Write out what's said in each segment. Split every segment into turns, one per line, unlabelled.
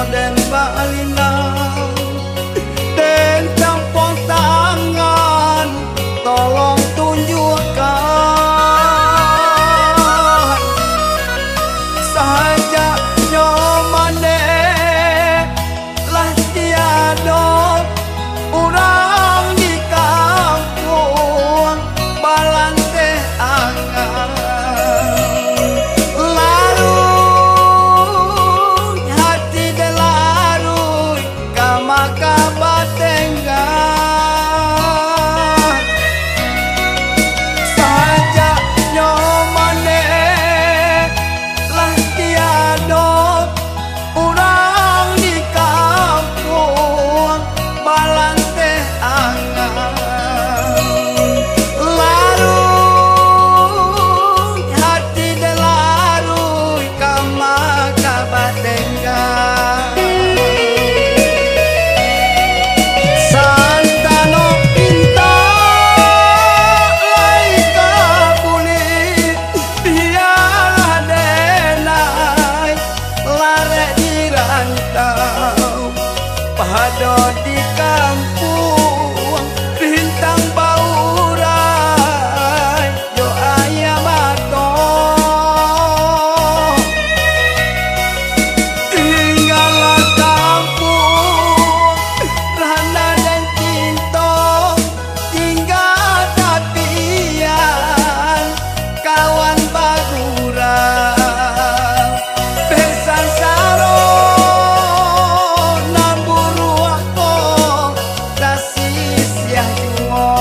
den balinau den campur tangan tolong tunjukkan saja nyomane lah tiada orang di kampung balante angan larut hati de larut kamaka batenggan saja nyomane lah tiada orang di kampung balante angan larut hati de larut kamaka batenggan santano pinta lai kabuli biarlah denai lare di rantau pado di kampung bintang baurai yo ayam mato tinggallah kampung rana dan cinta tinggal tapian kawan bagurang besan saro namburu ako kasih siang jungo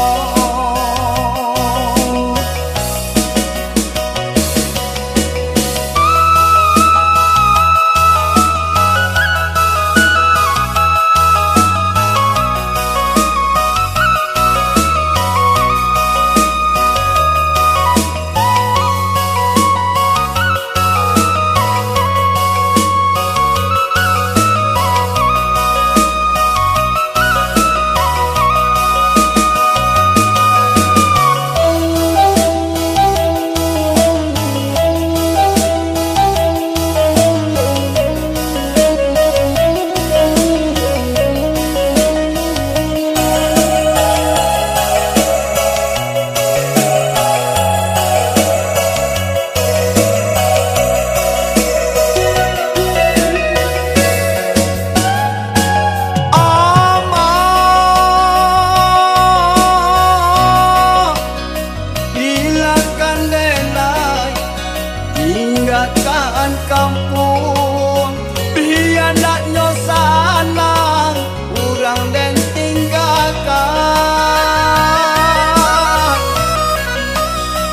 tinggalkan kampung biar nak nyosanang urang den tinggalkan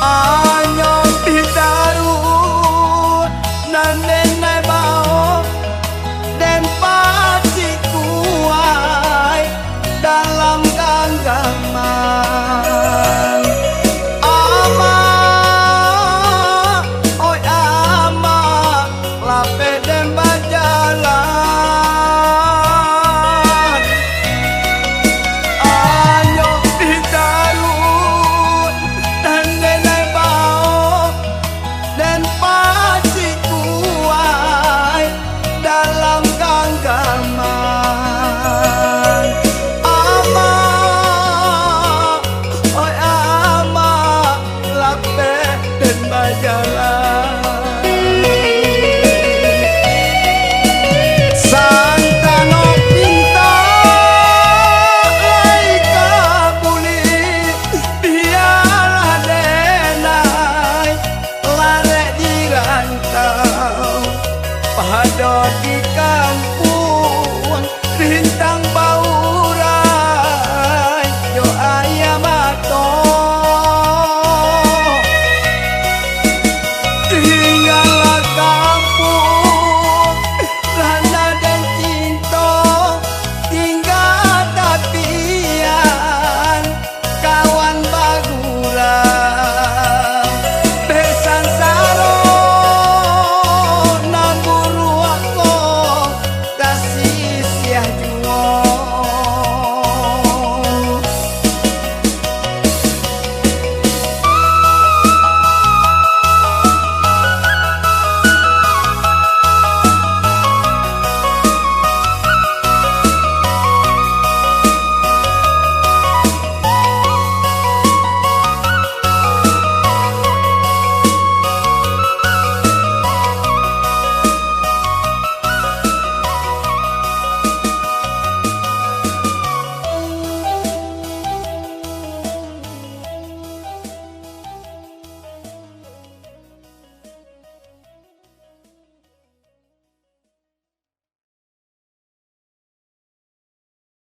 anyo bidaru nan denai bau den pasti kuai dalam genggaman santano pinta lai kabuli biarlah denai lare di rantau pado di